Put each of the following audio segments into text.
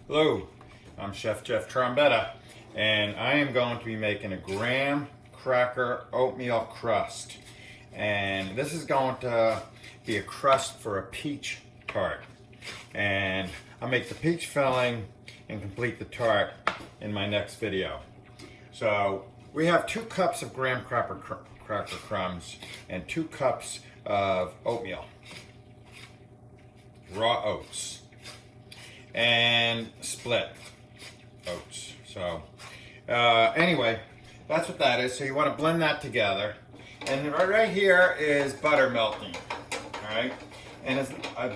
Hello, I'm Chef Jeff Trombetta, and I am going to be making a graham cracker oatmeal crust. And this is going to be a crust for a peach tart. And I'll make the peach filling and complete the tart in my next video. So we have 2 cups of graham cracker crumbs and 2 cups of oatmeal, raw oats, and split oats. So anyway, that's what that is. So you want to blend that together, and right here is butter melting. All right, and as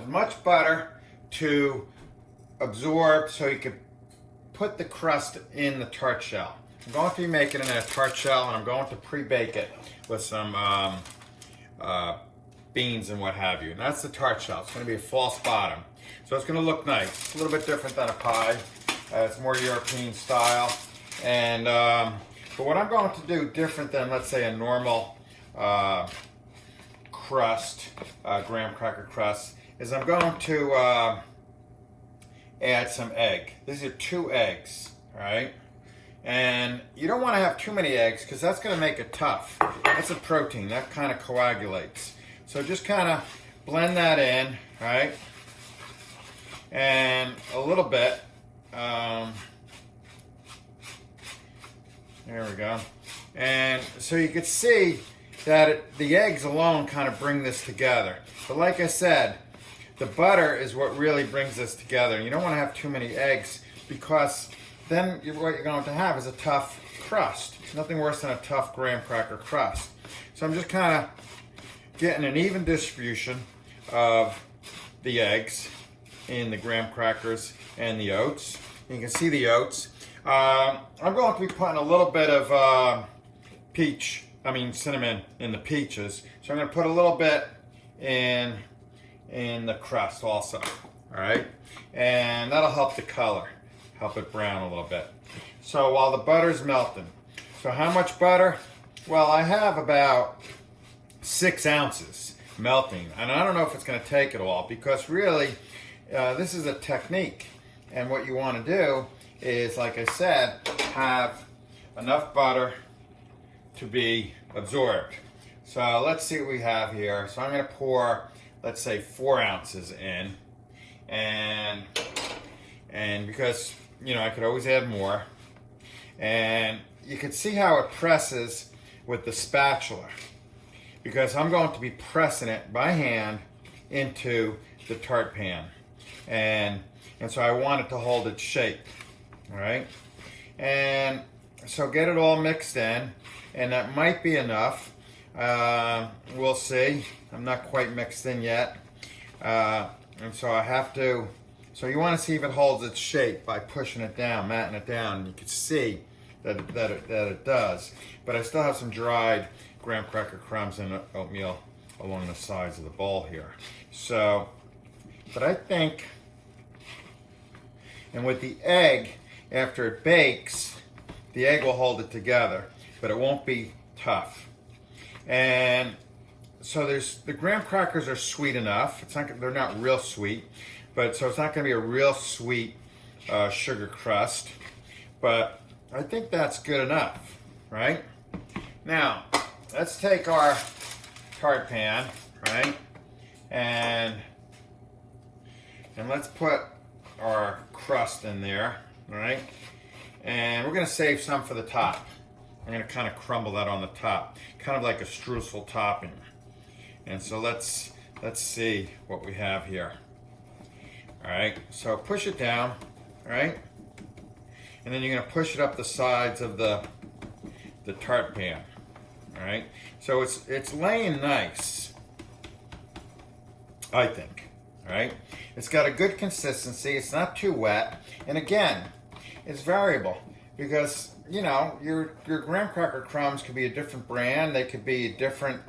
much butter to absorb so you can put the crust in the tart shell. I'm going to be making it in a tart shell, and I'm going to pre-bake it with some beans and what have you. And that's the tart shell. It's going to be a false bottom. So it's going to look nice. It's a little bit different than a pie. It's more European style. And but what I'm going to do different than, let's say, a normal crust, graham cracker crust, is I'm going to add some egg. These are 2 eggs, all right? And you don't want to have too many eggs because that's going to make it tough. That's a protein. That kind of coagulates. So just kind of blend that in, right? And a little bit. There we go. And so you can see that the eggs alone kind of bring this together. But like I said, the butter is what really brings this together. You don't want to have too many eggs because then what you're going to have is a tough crust. It's nothing worse than a tough graham cracker crust. So I'm just kind of getting an even distribution of the eggs in the graham crackers and the oats. You can see the oats. I'm going to be putting a little bit of cinnamon in the peaches. So I'm going to put a little bit in the crust also. All right, and that'll help the color, help it brown a little bit. So while the butter's melting, so how much butter? Well, I have about 6 ounces melting, and I don't know if it's going to take it all because really this is a technique, and what you want to do is, like I said, have enough butter to be absorbed. So let's see what we have here. So I'm going to pour, let's say, 4 ounces in, and because I could always add more, and you can see how it presses with the spatula, because I'm going to be pressing it by hand into the tart pan, and so I want it to hold its shape. All right, and so get it all mixed in, and that might be enough. We'll see. I'm not quite mixed in yet, and so I have to. So you want to see if it holds its shape by pushing it down, matting it down, and you can see that it does. But I still have some dried graham cracker crumbs and oatmeal along the sides of the bowl here. So, but I think, and with the egg, after it bakes, the egg will hold it together, but it won't be tough. And so the graham crackers are sweet enough. They're not real sweet, but so it's not going to be a real sweet sugar crust. But I think that's good enough, right? Now, let's take our tart pan, right? And let's put our crust in there, right? And we're going to save some for the top. I'm going to kind of crumble that on the top, kind of like a streusel topping. And so let's see what we have here. All right, so push it down, right? And then you're going to push it up the sides of the tart pan. All right, so it's laying nice, I think. All right, it's got a good consistency. It's not too wet, and again, it's variable because your graham cracker crumbs could be a different brand. They could be a different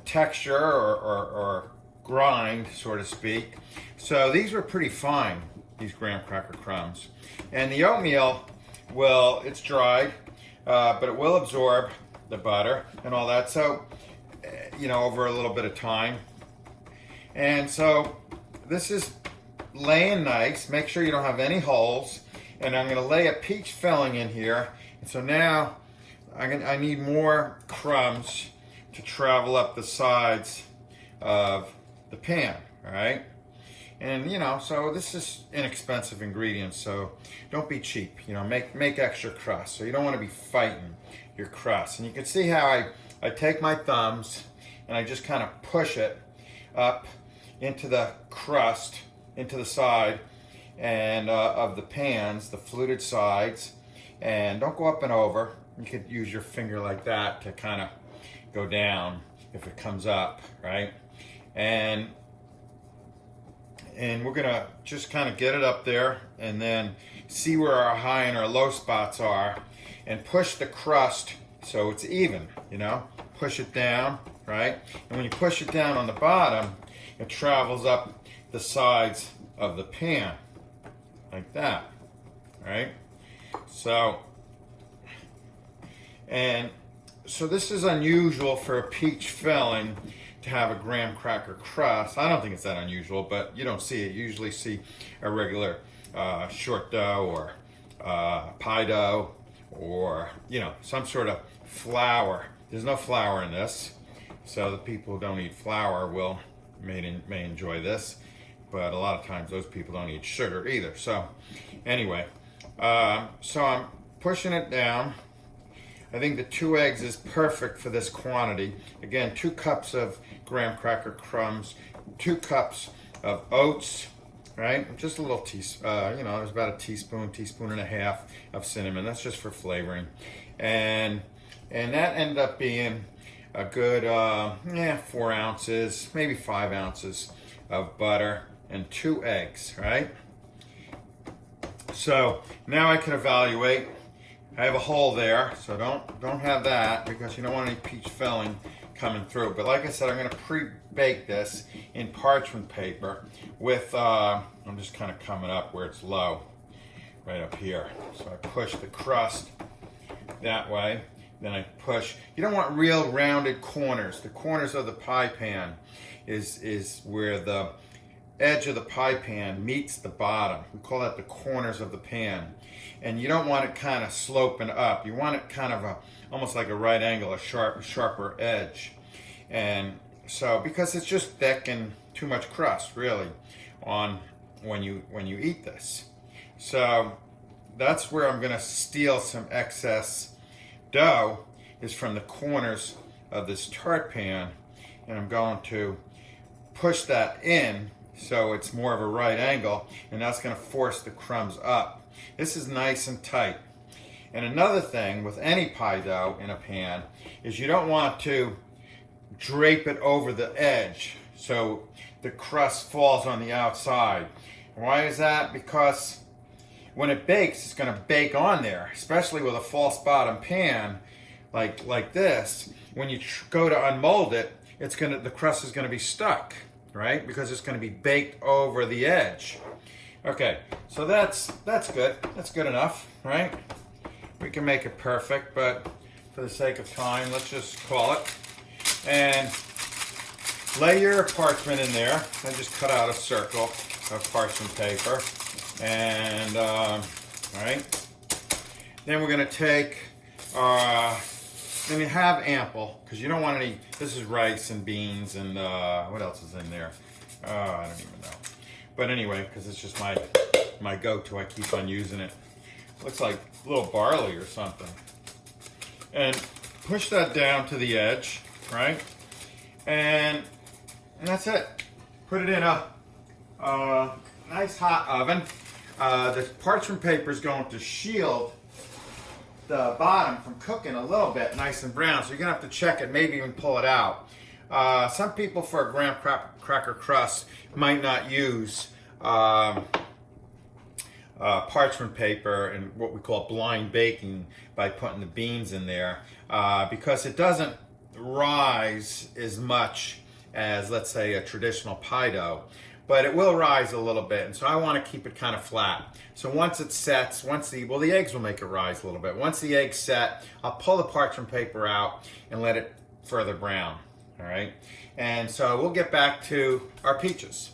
texture or grind, so to speak. So these were pretty fine, these graham cracker crumbs, and the oatmeal, well, it's dried. But it will absorb the butter and all that. So, over a little bit of time. And so this is laying nice. Make sure you don't have any holes. And I'm gonna lay a peach filling in here. And so now I need more crumbs to travel up the sides of the pan, all right? And you know, so this is inexpensive ingredients, so don't be cheap. You know, make extra crust. So you don't want to be fighting your crust. And you can see how I take my thumbs and I just kind of push it up into the crust, into the side and of the pans, the fluted sides. And don't go up and over. You could use your finger like that to kind of go down if it comes up, right? And we're gonna just kind of get it up there and then see where our high and our low spots are and push the crust so it's even, you know? Push it down, right? And when you push it down on the bottom, it travels up the sides of the pan, like that, right? So this is unusual for a peach filling to have a graham cracker crust. I don't think it's that unusual, but you don't see it. You usually see a regular short dough or pie dough or, you know, some sort of flour. There's no flour in this, so the people who don't eat flour may enjoy this, but a lot of times those people don't eat sugar either. So anyway, so I'm pushing it down. I think the 2 eggs is perfect for this quantity. Again, 2 cups of graham cracker crumbs, 2 cups of oats, right? Just a little teaspoon, you know, there's about a teaspoon and a half of cinnamon. That's just for flavoring. And that ended up being a good, 4 ounces, maybe 5 ounces of butter and 2 eggs, right? So now I can evaluate. I have a hole there, so don't have that because you don't want any peach filling coming through. But like I said, I'm going to pre-bake this in parchment paper with, I'm just kind of coming up where it's low, right up here. So I push the crust that way. Then I push. You don't want real rounded corners. The corners of the pie pan is where the edge of the pie pan meets the bottom. We call that the corners of the pan. And you don't want it kind of sloping up. You want it kind of almost like a right angle, a sharper edge. And so, because it's just thick and too much crust, really, on when you eat this. So that's where I'm going to steal some excess dough, is from the corners of this tart pan, and I'm going to push that in so it's more of a right angle, and that's going to force the crumbs up. This is nice and tight. And another thing with any pie dough in a pan is you don't want to drape it over the edge so the crust falls on the outside. Why is that? Because when it bakes, it's going to bake on there, especially with a false bottom pan like this. When you go to unmold it, the crust is going to be stuck, right? Because it's going to be baked over the edge. Okay, so that's good. That's good enough, right? We can make it perfect, but for the sake of time, let's just call it. And lay your parchment in there. And just cut out a circle of parchment paper. And, all right. Then we're going to take then you have ample, because you don't want any. This is rice and beans and what else is in there? I don't even know. But anyway, because it's just my go-to, I keep on using it. Looks like a little barley or something. And push that down to the edge, right? And that's it. Put it in a nice hot oven. The parchment paper is going to shield the bottom from cooking a little bit, nice and brown. So you're gonna have to check it, maybe even pull it out. Some people for a graham cracker crust might not use parchment paper and what we call blind baking by putting the beans in there because it doesn't rise as much as, let's say, a traditional pie dough, but it will rise a little bit, and so I want to keep it kind of flat. So once it sets, the eggs will make it rise a little bit. Once the eggs set, I'll pull the parchment paper out and let it further brown, all right? And so we'll get back to our peaches.